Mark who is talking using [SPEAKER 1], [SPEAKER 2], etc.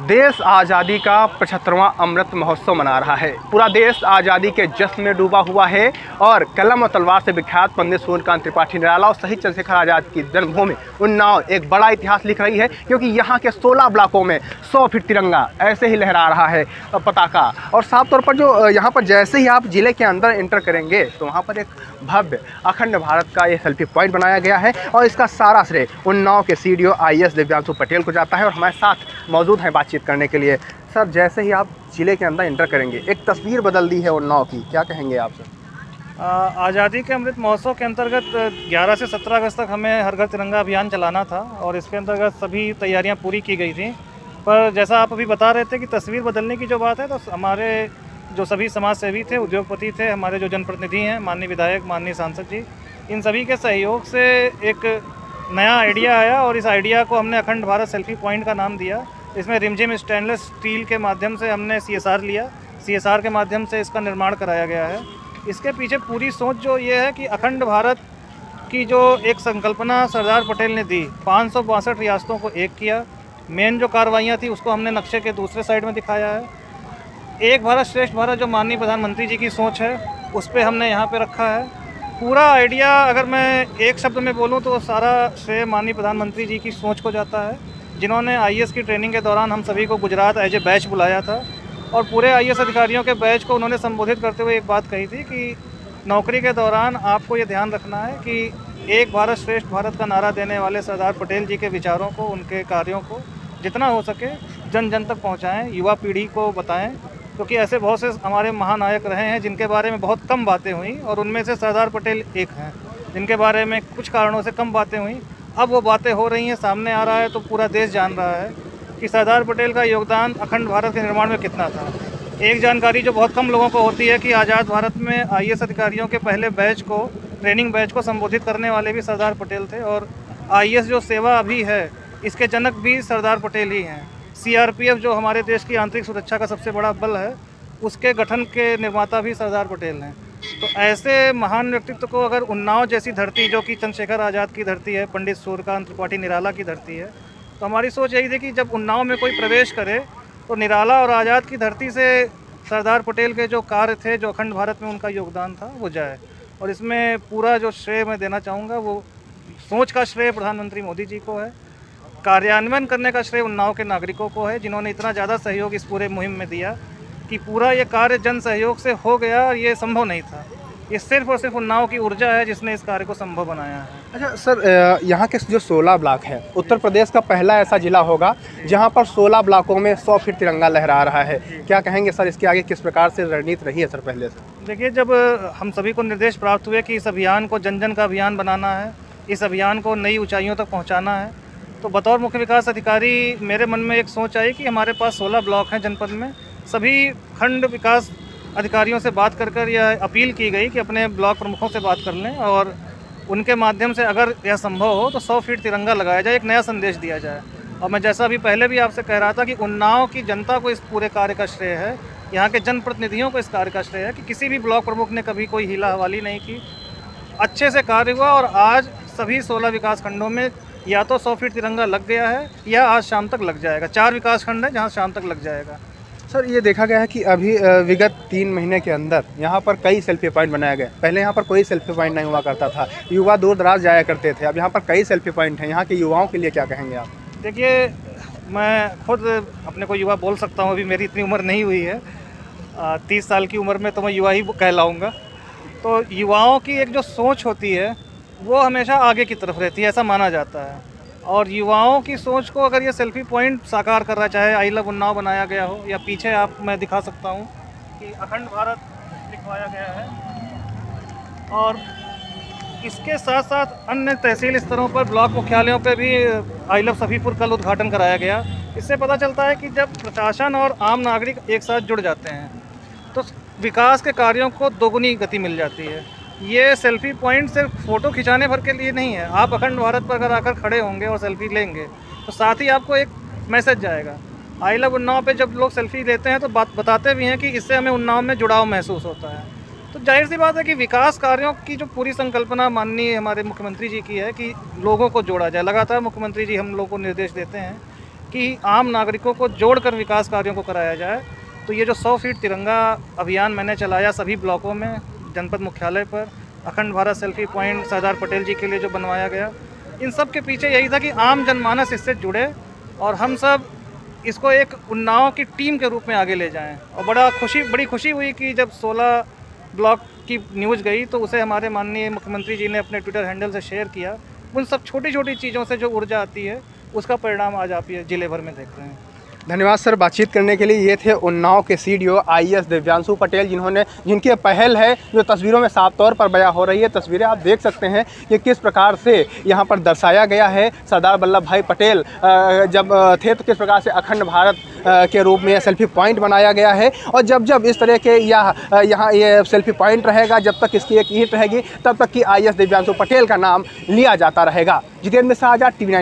[SPEAKER 1] देश आज़ादी का 75वां अमृत महोत्सव मना रहा है। पूरा देश आज़ादी के जश्न में डूबा हुआ है और कलम और तलवार से विख्यात पंडित सूर्यकांत त्रिपाठी निराला और शहीद चंद्रशेखर आज़ाद की जन्मभूमि उन्नाव एक बड़ा इतिहास लिख रही है, क्योंकि यहाँ के 16 ब्लॉकों में 100 फीट तिरंगा ऐसे ही लहरा रहा है पताका। और साफ तौर पर जो यहाँ पर जैसे ही आप जिले के अंदर एंटर करेंगे तो वहाँ पर एक भव्य अखंड भारत का ये सेल्फी पॉइंट बनाया गया है और इसका सारा श्रेय उन्नाव के CDO IAS दिव्यांशु पटेल को जाता है। और हमारे साथ मौजूद हैं बातचीत करने के लिए। सर, जैसे ही आप जिले के अंदर एंटर करेंगे एक तस्वीर बदल दी है उन्नाव की, क्या कहेंगे आप सर?
[SPEAKER 2] आज़ादी के अमृत महोत्सव के अंतर्गत 11 से 17 अगस्त तक हमें हर घर तिरंगा अभियान चलाना था और इसके अंतर्गत सभी तैयारियां पूरी की गई थी। पर जैसा आप अभी बता रहे थे कि तस्वीर बदलने की जो बात है, तो हमारे जो सभी समाज सेवी थे, उद्योगपति थे, हमारे जो जनप्रतिनिधि हैं, माननीय विधायक, माननीय सांसद जी, इन सभी के सहयोग से एक नया आइडिया आया और इस आइडिया को हमने अखंड भारत सेल्फी पॉइंट का नाम दिया। इसमें रिमझिम स्टेनलेस स्टील के माध्यम से हमने CSR लिया, CSR के माध्यम से इसका निर्माण कराया गया है। इसके पीछे पूरी सोच जो ये है कि अखंड भारत की जो एक संकल्पना सरदार पटेल ने दी, 562 रियासतों को एक किया। मेन जो कार्रवाइयाँ थी उसको हमने नक्शे के दूसरे साइड में दिखाया है। एक भारत श्रेष्ठ भारत जो माननीय प्रधानमंत्री जी की सोच है, उस पर हमने यहाँ पे रखा है। पूरा आइडिया अगर मैं एक शब्द में बोलूँ तो सारा श्रेय माननीय प्रधानमंत्री जी की सोच को जाता है, जिन्होंने IAS की ट्रेनिंग के दौरान हम सभी को गुजरात एज ए बैच बुलाया था और पूरे IAS अधिकारियों के बैच को उन्होंने संबोधित करते हुए एक बात कही थी कि नौकरी के दौरान आपको ये ध्यान रखना है कि एक भारत श्रेष्ठ भारत का नारा देने वाले सरदार पटेल जी के विचारों को, उनके कार्यों को जितना हो सके जन जन तक पहुँचाएँ, युवा पीढ़ी को बताएँ, क्योंकि ऐसे बहुत से हमारे महानायक रहे हैं जिनके बारे में बहुत कम बातें हुई और उनमें से सरदार पटेल एक हैं जिनके बारे में कुछ कारणों से कम बातें हुई। अब वो बातें हो रही हैं, सामने आ रहा है, तो पूरा देश जान रहा है कि सरदार पटेल का योगदान अखंड भारत के निर्माण में कितना था। एक जानकारी जो बहुत कम लोगों को होती है कि आज़ाद भारत में IAS अधिकारियों के पहले बैच को, ट्रेनिंग बैच को संबोधित करने वाले भी सरदार पटेल थे और IAS जो सेवा अभी है इसके जनक भी सरदार पटेल ही हैं। CRPF जो हमारे देश की आंतरिक सुरक्षा का सबसे बड़ा बल है, उसके गठन के निर्माता भी सरदार पटेल हैं। तो ऐसे महान व्यक्तित्व को अगर उन्नाव जैसी धरती, जो कि चंद्रशेखर आज़ाद की धरती है, पंडित सूर्यकांत त्रिपाठी निराला की धरती है, तो हमारी सोच यही थी कि जब उन्नाव में कोई प्रवेश करे तो निराला और आज़ाद की धरती से सरदार पटेल के जो कार्य थे, जो अखंड भारत में उनका योगदान था, वो जाए। और इसमें पूरा जो श्रेय मैं देना चाहूँगा वो सोच का श्रेय प्रधानमंत्री मोदी जी को है, कार्यान्वयन करने का श्रेय उन्नाव के नागरिकों को है, जिन्होंने इतना ज़्यादा सहयोग इस पूरे मुहिम में दिया कि पूरा ये कार्य जन सहयोग से हो गया और ये संभव नहीं था। ये सिर्फ और सिर्फ उन्नाव की ऊर्जा है जिसने इस कार्य को संभव बनाया है।
[SPEAKER 1] अच्छा सर, यहाँ के जो 16 ब्लॉक हैं, उत्तर प्रदेश का पहला ऐसा जिला होगा जहाँ पर 16 ब्लॉकों में 100 फीट तिरंगा लहरा रहा है। क्या कहेंगे सर, इसके आगे किस प्रकार से रणनीति रही है सर पहले से?
[SPEAKER 2] देखिए, जब हम सभी को निर्देश प्राप्त हुए कि इस अभियान को जन जन का अभियान बनाना है, इस अभियान को नई ऊंचाइयों तक पहुंचाना है, तो बतौर मुख्य विकास अधिकारी मेरे मन में एक सोच आई कि हमारे पास 16 ब्लॉक हैं जनपद में। सभी खंड विकास अधिकारियों से बात कर यह अपील की गई कि अपने ब्लॉक प्रमुखों से बात कर लें और उनके माध्यम से अगर यह संभव हो तो 100 फीट तिरंगा लगाया जाए, एक नया संदेश दिया जाए। और मैं जैसा अभी पहले भी आपसे कह रहा था कि उन्नाव की जनता को इस पूरे कार्य का श्रेय है, यहाँ के जनप्रतिनिधियों को इस कार्य का श्रेय है कि किसी भी ब्लॉक प्रमुख ने कभी कोई हीला हवाली नहीं की, अच्छे से कार्य हुआ और आज सभी 16 विकास खंडों में या तो 100 फीट तिरंगा लग गया है या आज शाम तक लग जाएगा। 4 विकास खंड है जहाँ शाम तक लग जाएगा।
[SPEAKER 1] सर, ये देखा गया है कि अभी विगत 3 महीने के अंदर यहाँ पर कई सेल्फी पॉइंट बनाए गए। पहले यहाँ पर कोई सेल्फी पॉइंट नहीं हुआ करता था, युवा दूर दराज जाया करते थे, अब यहाँ पर कई सेल्फी पॉइंट हैं। यहाँ के युवाओं के लिए क्या कहेंगे आप?
[SPEAKER 2] देखिए, मैं खुद अपने को युवा बोल सकता हूँ, अभी मेरी इतनी उम्र नहीं हुई है, 30 साल की उम्र में तो मैं युवा ही कहलाऊँगा। तो युवाओं की एक जो सोच होती है वो हमेशा आगे की तरफ रहती है, ऐसा माना जाता है। और युवाओं की सोच को अगर ये सेल्फी पॉइंट साकार कर रहा, चाहे आई लव उन्नाव बनाया गया हो या पीछे आप मैं दिखा सकता हूँ कि अखंड भारत लिखवाया गया है, और इसके साथ साथ अन्य तहसील स्तरों पर, ब्लॉक मुख्यालयों पर भी आई लव सफीपुर कल उद्घाटन कराया गया। इससे पता चलता है कि जब प्रशासन और आम नागरिक एक साथ जुड़ जाते हैं तो विकास के कार्यों को दोगुनी गति मिल जाती है। ये सेल्फी पॉइंट सिर्फ फ़ोटो खिंचाने भर के लिए नहीं है। आप अखंड भारत पर अगर आकर खड़े होंगे और सेल्फी लेंगे तो साथ ही आपको एक मैसेज जाएगा। आई लव उन्नाव पे जब लोग सेल्फी लेते हैं तो बात बताते भी हैं कि इससे हमें उन्नाव में जुड़ाव महसूस होता है। तो जाहिर सी बात है कि विकास कार्यों की जो पूरी संकल्पना माननीय हमारे मुख्यमंत्री जी की है कि लोगों को जोड़ा जाए। लगातार मुख्यमंत्री जी हम लोगों को निर्देश देते हैं कि आम नागरिकों को जोड़कर विकास कार्यों को कराया जाए। तो ये जो 100 फीट तिरंगा अभियान मैंने चलाया सभी ब्लॉकों में, जनपद मुख्यालय पर, अखंड भारत सेल्फी पॉइंट सरदार पटेल जी के लिए जो बनवाया गया, इन सब के पीछे यही था कि आम जनमानस इससे जुड़े और हम सब इसको एक उन्नाव की टीम के रूप में आगे ले जाएं। और बड़ी खुशी हुई कि जब 16 ब्लॉक की न्यूज़ गई तो उसे हमारे माननीय मुख्यमंत्री जी ने अपने ट्विटर हैंडल से शेयर किया। उन सब छोटी छोटी चीज़ों से जो ऊर्जा आती है उसका परिणाम आज आप ये जिले भर में देख रहे हैं।
[SPEAKER 1] धन्यवाद सर बातचीत करने के लिए। ये थे उन्नाव के सीडीओ IAS दिव्यांशु पटेल, जिनकी पहल है जो तस्वीरों में साफ तौर पर बयां हो रही है। तस्वीरें आप देख सकते हैं कि किस प्रकार से यहाँ पर दर्शाया गया है। सरदार वल्लभ भाई पटेल जब थे तो किस प्रकार से अखंड भारत के रूप में सेल्फी पॉइंट बनाया गया है। और जब जब इस तरह के यहाँ ये सेल्फी पॉइंट रहेगा, जब तक इसकी एक ईंट रहेगी, तब तक कि IAS दिव्यांशु पटेल का नाम लिया जाता रहेगा। जितेंद्र साजा, TV9।